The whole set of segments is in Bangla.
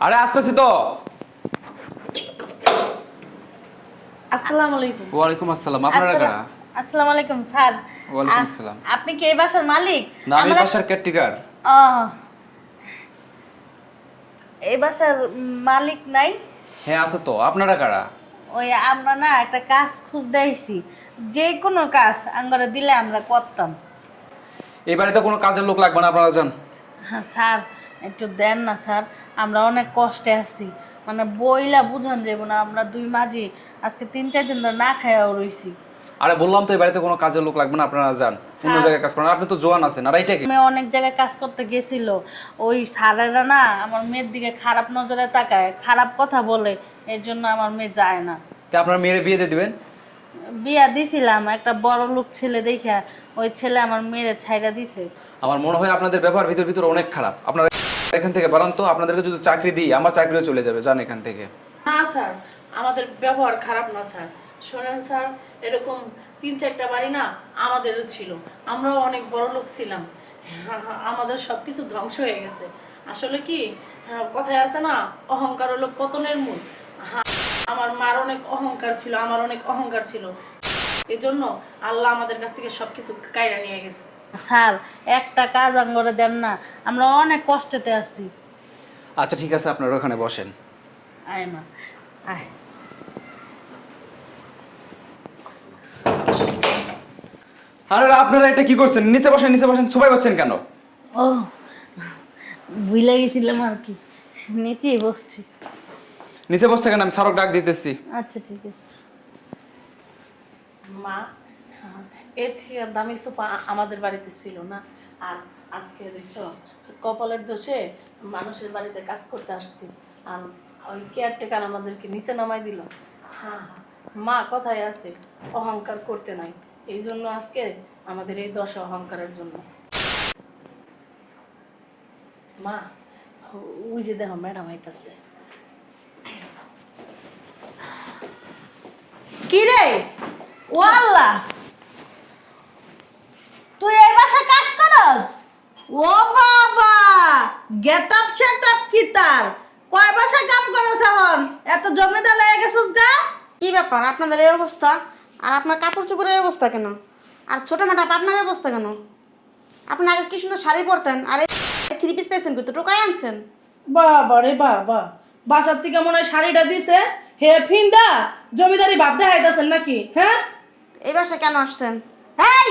আরে আসতেছি তো। আসসালামু আলাইকুম। ওয়ালাইকুম আসসালাম। আপনারা কারা? আসসালামু আলাইকুম স্যার। ওয়ালাইকুম আসসালাম। আপনি কি এই বাসার মালিক? না, আমি বাসার কেয়ারটেকার। আহ, এই বাসার মালিক নাই? হ্যাঁ আছে তো। আপনারা কারা? ওই আমরা না একটা কাজ খুঁজতে আইছি, যে কোনো কাজ আঙ্গরে দিলে আমরা করতাম। এই বাড়িতে কোনো কাজের লোক লাগবে না, আপনারা যান। হ্যাঁ স্যার, একটু দেন না স্যার, আমরা অনেক কষ্টে আছি। মানে বইলা বুঝান যাবো না, আমরা দুই মাঝি আজকে 3-4 দিন ধরে না খাইয়াও রইছি। আরে বললাম তো এই বাড়িতে কোনো কাজের লোক লাগবে না, আপনারা যান অন্য জায়গায় কাজ করেন। আপনি তো জোয়ান আছেন, আর এইটা কি? আমি অনেক জায়গায় কাজ করতে গেছিল, ওই স্যারেরা না আমার মেয়ের দিকে খারাপ নজরে তাকায়, খারাপ কথা বলে, এর জন্য আমার মেয়ে যায় না। তা আপনারা মেয়ের বিয়ে দিয়ে দিবেন? বিয়া দিছিলাম একটা বড় লোক ছেলে দেখা, ওই ছেলে আমার মেয়েরে ছাইড়া দিছে। আমার মনে হয় আপনাদের ব্যবহার ভিতর ভিতর অনেক খারাপ। আপনারা এখান থেকে বাড়ান তো। আপনাদেরকে যদি চাকরি দিই, আমার চাকরিও চলে যাবে। যান এখান থেকে। না স্যার, আমাদের ব্যবহার খারাপ না স্যার। শোনেন স্যার, এরকম 3-4টা বাড়ি না আমাদেরও ছিল, আমরাও অনেক বড় লোক ছিলাম। আমাদের সব কিছু ধ্বংস হয়ে গেছে। আসলে কি, কথায় আছে না, অহংকার হলো পতনের মূল। আমার মার অনেক অহংকার ছিল, আমার অনেক অহংকার ছিল, এজন্য আল্লাহ আমাদের কাছ থেকে সব কিছু কাইরা নিয়ে গেছে। স্যার একটা কাজ আঙ্গরে দেন না, আমরা অনেক কষ্টেতে আছি। আচ্ছা ঠিক আছে, আপনারা ওখানে বসেন। আয় মা, আয়। আরে আপনারা এটা কি করছেন? নিচে বসেন, নিচে বসেন। সবাই বসছেন কেন? ও, ভুলে গেছিলাম আর কি, নিচেই বসছি। নিচে বসতে কেন? আমি স্যারক ডাক দিতেছি। আচ্ছা ঠিক আছে। মা, এর থেকে দামি সোফা আমাদের বাড়িতে ছিল না। আর আজকে দেখছো, কপালের দোষে মানুষের বাড়িতে কাজ করতে আসছি, আর ওই কেয়ারটেকার আমাদেরকে নিচে নামাই দিল। হ্যাঁ, মা কথায় আছে, অহংকার করতে নাই। এই জন্য আজকে আমাদের এই দশা অহংকারের জন্য। মা, ওই যে দেখো ম্যাডাম আইতাছে। কি রে, ও আল্লাহ, তুই এই বাসায় কাজ করস? ও বাবা, গেট আপ সেট আপ কি তার? কয় বাসায় কাম করস এখন? এত জমিদার হয়ে গেছিস গা? কি ব্যাপার আপনাদের এই অবস্থা? আর আপনার কাপড় চোপড়ের অবস্থা কেন? আর ছোট ম্যাডাম আপনার এই অবস্থা কেন? আপনি আগে কি সুন্দর শাড়ি পরতেন, আর এই 3 পিস পেয়েছেন কিন্তু টোকাই আনছেন। বাবা রে বাবা, বাসার থেকে মনে হয় শাড়িটা দিছে হে ফিন্দা জমিদারি ভাব দেখাইতেছেন নাকি? হ্যাঁ, এই বাসায় কেন আসছেন? এই,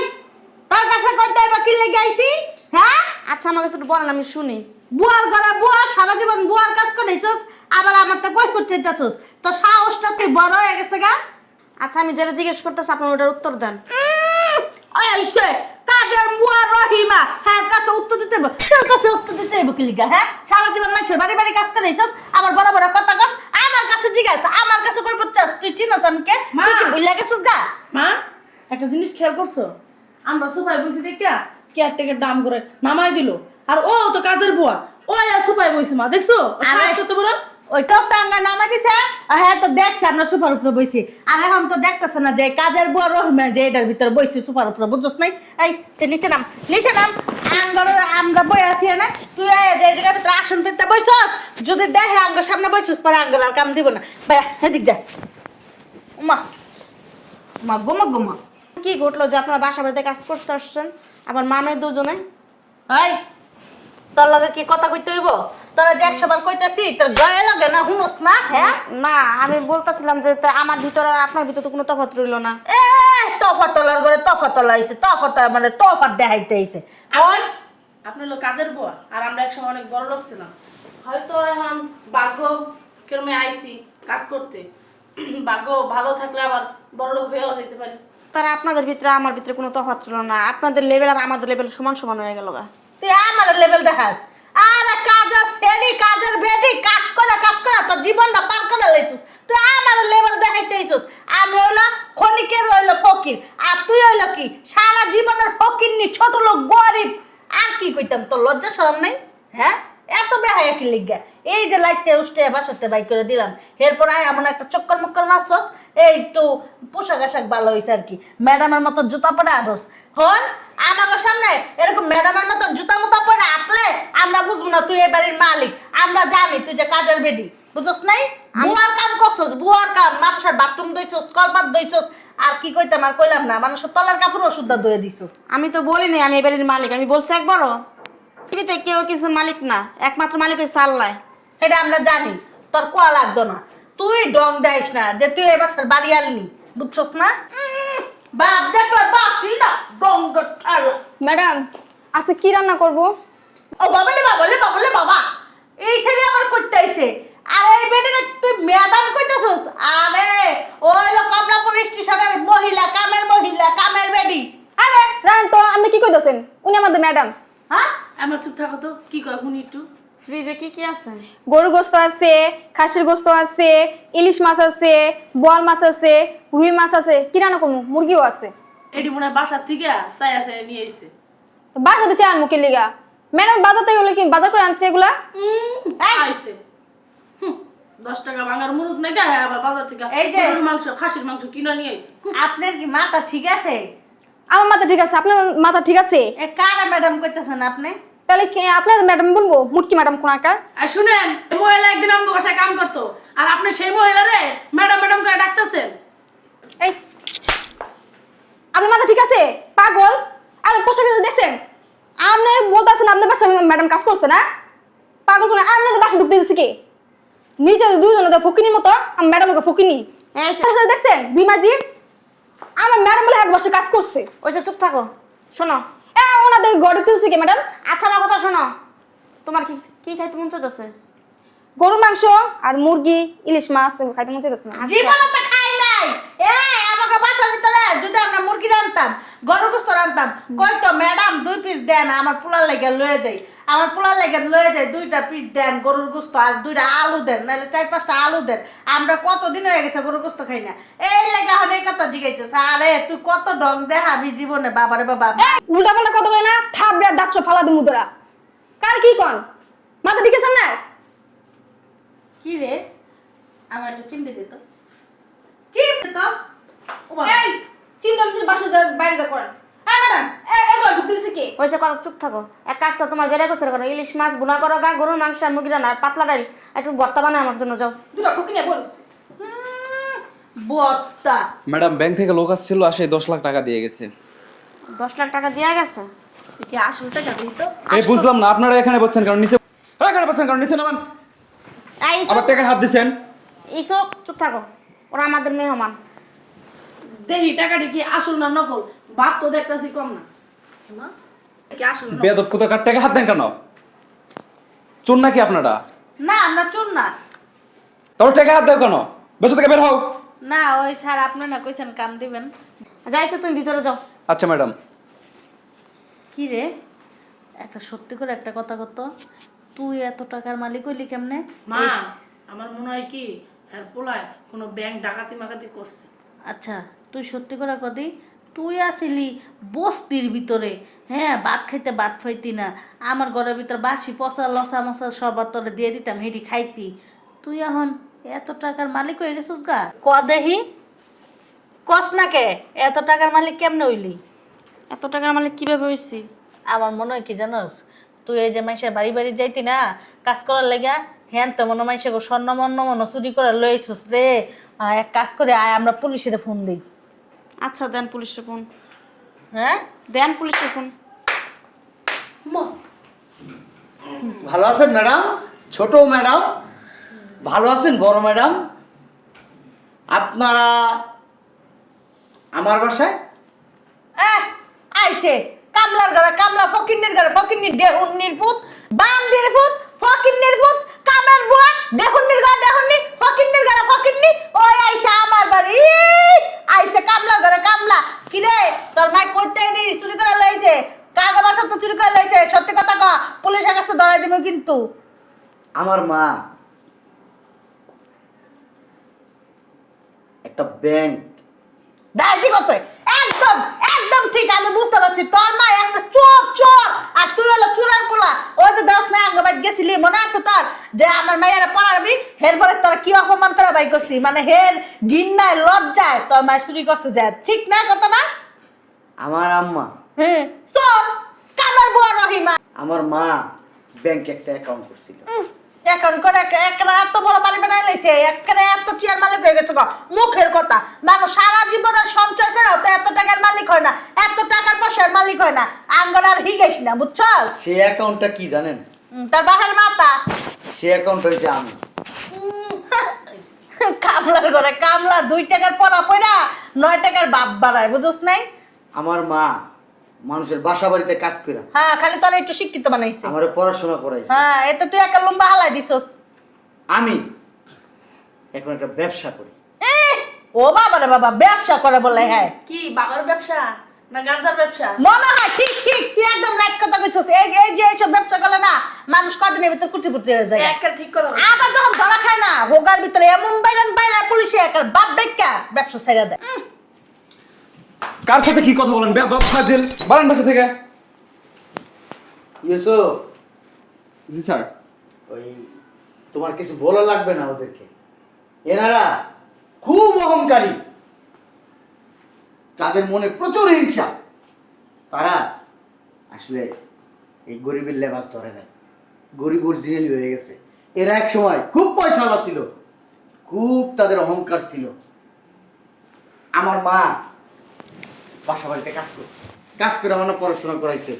তোর কাছে কইতে হইব কি লাগি আইছি? হ্যাঁ, আচ্ছা আমার কাছে একটু বলেন, আমি শুনি। বুয়ার ঘরে বুয়া, সারা জীবন বুয়ার কাজ করেছিস, আবার আমার তো কই করতেছিস? তোর সাহসটা তুই বড় হয়ে গেছে গা। আচ্ছা আমি যেটা জিজ্ঞেস করতেছি আপনি ওটার উত্তর দেন। আইসে কাজের বুয়া রহিমা, হ্যাঁ কাছে উত্তর দিতে হইব। তোর কাছে উত্তর দিতে হইব কি লাগি? হ্যাঁ, সারা জীবন মানুষের বাড়ি বাড়ি কাজ করেছিস, আবার বড় বড় কথা কস, আমার কাছে জিজ্ঞাসা, আমার কাছে কই করতেছিস? তুই চিনস আমি কে? তুই কি ভুলে গেছিস গা? মা একটা জিনিস খেয়াল করছো? আমরা সোফায় বসে দেখিয়া কেয়ারটেকের দাম করে নামাই দিল, আর ও তো কাজের বুয়া, ও আর সোফায় বসে। মা দেখছো কত বড়? ওই তো টাঙ্গা নামা দিছে, হ্যাঁ তো দেখছে আমরা সুপার উপরে বইছি, আর এখন তো দেখতেছে না যে কাজের বুয়া রহিমা যে এটার ভিতরে বইছি সুপার উপরে, বুঝছস নাই? এই তুই নিচে নাম, নিচে নাম। আমরা বই আছি না, তুই যে জায়গার ভিতরে আসন পেতে বইছস, যদি দেখে আঙ্গের সামনে বইছস পরে আঙ্গের আর কাম দিব না। ভাইয়া এদিক যা। উমা মা, গোমা গোমা। কি ঘটলো যে আপনার বাসা বাড়িতে কাজ করতে আসছেন, আবার মামের দুজনে? এই, তোর লগে কি কথা কইতে হইব? তোরা যে 100 বার কইতাছি, তোর গায়ে লাগে না, হুনস না? হ্যাঁ, না আমি বলতেছিলাম যে তা আমার ভিতর আর আপনার ভিতর তো কোনো তফাৎ রইল না। এ তফাতলার করে তফাতলা হইছে, তফাত মানে তফাত দেখাইতে হইছে। আর আপনি হলো কাজের বুয়া, আর আমরা একসময় অনেক বড় লোক ছিলাম। হয়তো এখন ভাগ্য ক্রমে আইছি কাজ করতে, ভাগ্য ভালো থাকলে আবার বড় লোক হয়েও যেতে পারি। তারা আপনাদের ভিতরে আমার ভিতরে কোনো তফাৎ ছিল না, আপনাদের লেভেল আর আমাদের লেভেল সমান সমান হয়ে গেল গা। তুই আমার লেভেল দেখাস, আর কাজের সেরি কাজের বেডি কাজ করে তোর জীবনটা পার করে লাইছিস। তুই আমার লেভেল দেখাইতে আইছিস। আমি হইলো খনিকের হইলো ফকির, আর তুই হইলো কি সারা জীবনের ফকির নি, ছোট লোক গরিব। আর কি কইতাম, তোর লজ্জা শরম নাই? হ্যাঁ, এত বেহায়া কি লিগা? এই যে লাইটে উষ্টে বাসাতে বাই করে দিলাম, এরপর আয় এমন একটা চক্কর মক্কর মারছস, এই তো পোশাক আশাক ভালো হয়েছে আর কি, ম্যাডামের মতো জুতা পরে আরস হন আমাদের সামনে এরকম ম্যাডামের মতো জুতা মুতা পরে আটলে আমরা বুঝবো না তুই এই বাড়ির মালিক। আমরা জানি তুই যে কাজের বেডি, বুঝছস নাই? বুয়ার কাম করছস, বুয়ার কাম, মানুষের বাথরুম দইছস, কলপাত দইছস, আর কি কইতাম আর কইলাম না, মানুষের তলার কাপড় ওষুধটা ধুয়ে দিছস। আমি তো বলিনি আমি এই বাড়ির মালিক, আমি বলছি একবারও পৃথিবীতে কেউ কিছুর মালিক না, একমাত্র মালিক হচ্ছে আল্লাহ। এটা আমরা জানি, তোর কোয়া লাগতো না। তুই ডং দেয়স না যে তুই এবার বাড়ি আনলি, বুঝছস না? বাপ দেখলে বাপসি না ডং ঠালা। ম্যাডাম আজকে কি রান্না করব? ও বাবালে বাবালে বাবালে বাবা, এই ছেলে আমার করতে আইছে। আর এই বেটাকে তুই ম্যাডাম কইতাছস? আরে ওই হলো কমলাপুর স্টেশনের মহিলা, কামের বেডি। আরে রান তো, আপনি কি কইতাছেন? উনি আমাদের ম্যাডাম। হ্যাঁ, আমার চুপ থাকো তো, কি কয় শুনি একটু। ফ্রিজে কি কি আছে? গরুর গোস্ত আছে, খাসির গোস্ত আছে, ইলিশ মাছ আছে, বোয়াল মাছ আছে, রুই মাছ আছে, কি রান্না করবো? মুরগিও আছে। এটি মনে হয় বাসার থেকে চাই নিয়ে এসে। তো বাসাতে চান মুখের লিগা ম্যাডাম বাজার থেকে কি বাজার করে আনছে এগুলা? আইছে 10 টাকা ভাঙার মুরুদ নাই গায়ে, আবার বাজার থেকে এই যে গরুর মাংস, খাসির মাংস কিনে নিয়ে আইছে। আপনার কি মাথা ঠিক আছে? আমার মাথা ঠিক আছে, আপনার মাথা ঠিক আছে? এ কারা ম্যাডাম কইতাছেন আপনি? তাহলে কি আপনার ম্যাডাম বলবো? মুটকি ম্যাডাম কোনাকার। আর শুনেন, এই মহিলা একদিন আমাকে বাসায় কাম করতো, আর আপনি সেই মহিলারে ম্যাডাম ম্যাডাম করে ডাকতেছেন। এই আপনার মাথা ঠিক আছে? পাগল। আর পোশাক দেখছেন? আপনি বলতেছেন আপনার বাসায় ম্যাডাম কাজ করছে না? পাগল করে আপনাদের বাসায় ঢুকতে দিচ্ছে কে? নিজে দুইজনে ফকিনির মতো, আমি ম্যাডামকে ফকিনি। দেখছেন দুই মাঝি আমার ম্যাডাম বলে এক বাসায় কাজ করছে। ওই যে চুপ থাকো, শোনো। ওনাদের গড়ে তুলছে কি ম্যাডাম? আচ্ছা আমার কথা শোনো, তোমার কি কি খাইতে মন চাইতেছে? গরুর মাংস আর মুরগি, ইলিশ মাছ এগুলো খাইতে মন চাইতেছে না। জীবনে তো খাই নাই। এই আমাকে বাসার ভিতরে যদি আমরা মুরগি রান্তাম, গরু গোস্ত রান্তাম, কইতো ম্যাডাম 2 পিস দেন, আমার পোলার লাগা লয়ে যাই, আমার পোলার লাগা লয়ে যাই 2টা পিস দেন গরুর গোস্ত, আর 2টা আলু দেন, নাহলে 4-5টা আলু দেন। আমরা কতদিন হয়ে গেছে গরুর গোস্ত খাই না, এই লাগা হনে কথা জিগাইতেছে। আরে তুই কত ঢং দেখাবি জীবনে, বাবারে বাবা। উল্টা পাল্টা কথা বলে না, থাপড়ে দাঁত ফালা দিমু তোরা। কার কি কন? মাথা ঠিক আছে না? কি রে, আমার একটু চিমড়ে দিত, চিমড়ে তো। এই চিন্তা মিছিল বাসা যা বাইরে যা করেন। এই ম্যাডাম এগুলো ঢুকতে দিছে কে? ওই যে কথা চুপ থাকো। এক কাজ করো, তোমার যেটা করছো করো, ইলিশ মাছ ভুনা করো গা, গরুর মাংস আর মুরগি রান্না আর পাতলা ডাল, একটু ভর্তা বানায় আমার জন্য যাও। দুটো ঠুকি নিয়ে বলছ। বত্তা ম্যাডাম ব্যাংক থেকে লোক আসছিল, আসে 10 লাখ টাকা দিয়ে গেছে। 10 লাখ টাকা দেওয়া গেছে? কি আসল টাকা দিত? এই বুঝলাম না, আপনারা এখানে বসছেন কারণ নিচে, এখানে বসছেন কারণ নিচে নামান। আবার টাকা হাত দিছেন। এইসব চুপ থাকো, ওরা আমাদের মেহমান। দেখি টাকাটা কি আসল না নকল, বাপ তো দেখতেছি কম না। হেমা কি আসল না নকল? বেয়াদব কোথাকার, টাকা হাত দেন কেন? চোর নাকি আপনারা? না আমরা চুন না। তাহলে টাকা হাত দাও কেন? বেঁচে থেকে বের হও। না ওই স্যার আপনি না কইছেন কাম দিবেন। যাইছো তুমি ভিতরে যাও। আচ্ছা ম্যাডাম। কি রে, একটা সত্যি করে একটা কথা কত, তুই এত টাকার মালিক হইলি কেমনে? মা আমার মনে হয় কি আর পোলায় কোনো ব্যাংক ডাকাতি মাকাতি করছে। আচ্ছা তুই সত্যি করে কদি, তুই আসিলি বস্তির ভিতরে, হ্যাঁ ভাত খাইতে ভাত খাইতি না, আমার ঘরের ভিতর বাসি পচা লসা মশা সব তোরে দিয়ে দিতাম, হেঁটি খাইতি। তুই এখন এত টাকার মালিক হয়ে গেছিস গা? ক দেখি, কস না কে এত টাকার মালিক কেমনে হইলি? এত টাকার মালিক কিভাবে হইছি? আমার মনে হয় কি জানোস, তুই এই যে মাইসের বাড়ি বাড়ি যাইতি না কাজ করার লেগা, হ্যাঁ তো মনে মাইসে স্বর্ণ মন্য চুরি করে লইছিস রে। এক কাজ করে আয়, আমরা পুলিশের ফোন দিই। আচ্ছা দেন পুলিশের ফোন, হ্যাঁ দেন পুলিশের ফোন। ভালো আছেন ম্যাডাম? ছোট ম্যাডাম ভালো আছেন? বড় ম্যাডাম আপনারা আমার বাসায়? আইছে কামলার ঘরে কামলা, ফকিন্নির ঘরে ফকিন্নি, দেহুন্নির পুত, বান্দির পুত, ফকিন্নির পুত, কামের বুয়া, দেহুন্নির ঘরে দেহুন্নি, ফকিন্নির ঘরে ফকিন্নি, ওই আইছে আমার বাড়ি। আইছে কামলার ঘরে কামলা। কি রে তোর মাই কইতে নি চুরি করে লইছে, কাগজ বাসা তো চুরি করে লইছে, সত্যি কথা ক, পুলিশের কাছে ধরাই দিব কিন্তু। আমার মা একটা ব্যাংক ডাইতি করছে, একদম একদম ঠিক, আমি বুঝতে পারছি তোর মা একটা চোর চোর, আর তুই হলো চোরের পোলা। ওই তো 10 না আগে বাইক গেছিলি, মনে আছে তোর যে আমার মায়ের পড়াবি, এরপরে তোর কি অপমান করে বাইক করছি, মানে হের গিন্নায় লজ্জায় তোর মায়ের চুরি করছে, যায় ঠিক না কথা না? আমার আম্মা, হ্যাঁ চোর, কামের বুয়া রহিমা। আমার মা ব্যাংকে একটা অ্যাকাউন্ট করছিল। এখন করে একটা এত বড় বাড়ি বানাই লাইছে, একটা এত চেয়ার মালিক হয়ে গেছে গো। মুখের কথা, মানুষ সারা জীবনের সঞ্চয় করে তো এত টাকার মালিক হয় না, এত টাকার পয়সার মালিক হয় না। আমরা আর হিগেস না, বুঝছো? সে অ্যাকাউন্টটা কি জানেন? তার বাপের মাথা সে অ্যাকাউন্ট হয়েছে আমি। কামলার ঘরে কামলা 2 টাকার পড়া পড়া 9 টাকার বাপ বাড়ায়, বুঝছ নাই? আমার মা মানুষের বাসা বাড়িতে কাজ করে হ্যাঁ, খালি তোর একটু শিক্ষিত বানাইছে। আমারে পড়াশোনা করাইছে। হ্যাঁ, এতে তুই একটা লম্বা হালাই দিছস। আমি এখন একটা ব্যবসা করি। ও বাবা রে বাবা, ব্যবসা করে বলে? হ্যাঁ, কি বাবার ব্যবসা না গাঁজার ব্যবসা? মনে হয় ঠিক ঠিক তুই একদম রাইট কথা কইছস। এই এই যে এইসব ব্যবসা করলে না মানুষ কদিনের ভিতর কুটিপুটি হয়ে যায়। একটা ঠিক কথা বলছিস। আবার যখন ধরা খায় না হোগার ভিতরে এমন বাইরান বাইরা পুলিশে একটা বাপ বেক্কা ব্যবসা ছেড়ে দেয়। কার সাথে কি কথা বলেন ফাজিল? বলেন বাসা থেকে। ইউসুফ, জি স্যার। ওই তোমার কিছু বলা লাগবে না ওদেরকে। এনারা খুব অহংকারী, তাদের মনে প্রচুর হিংসা। তারা আসলে এই গরিবের লেবাস ধরে নেয়, গরিব অরিজিনালি হয়ে গেছে। এরা এক সময় খুব পয়সাওয়ালা ছিল, খুব তাদের অহংকার ছিল। আমার মা বাসা বাড়িতে কাজ করে আমার পড়াশোনা করাইছে।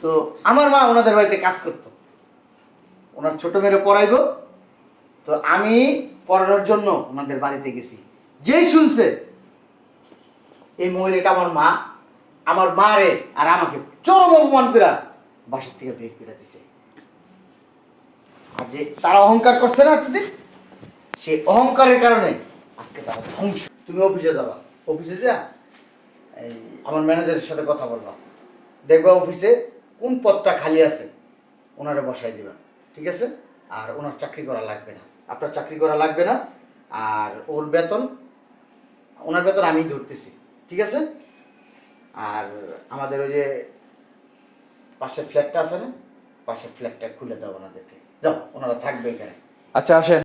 তো আমার মা ওনাদের বাড়িতে কাজ করতো, ওনার ছোট মেয়েরে পড়াইবো। তো আমি পড়ানোর জন্য ওনাদের বাড়িতে গেছি। যেই শুনছে এই মহিলাটা আমার মা রে আর আমাকে চরম অপমান করে বাসার থেকে বের করে দিছে। আর যে তারা অহংকার করছে না এতদিন, সেই অহংকারের কারণে আজকে তারা ধ্বংস। তুমি অফিসে যাবা, অফিসে যা এই আমার ম্যানেজারের সাথে কথা বলবা, দেখবা অফিসে কোন পদটা খালি আছে ওনারে বসাই দিবা, ঠিক আছে? আর ওনার চাকরি করা লাগবে না, আপনার চাকরি করা লাগবে না। আর ওনার বেতন আমিই ধরতেছি, ঠিক আছে? আর আমাদের ওই যে পাশের ফ্ল্যাটটা আছে না, পাশের ফ্ল্যাটটা খুলে দাও ওনাদেরকে। যাও, ওনারা থাকবে এখানে। আচ্ছা আসেন।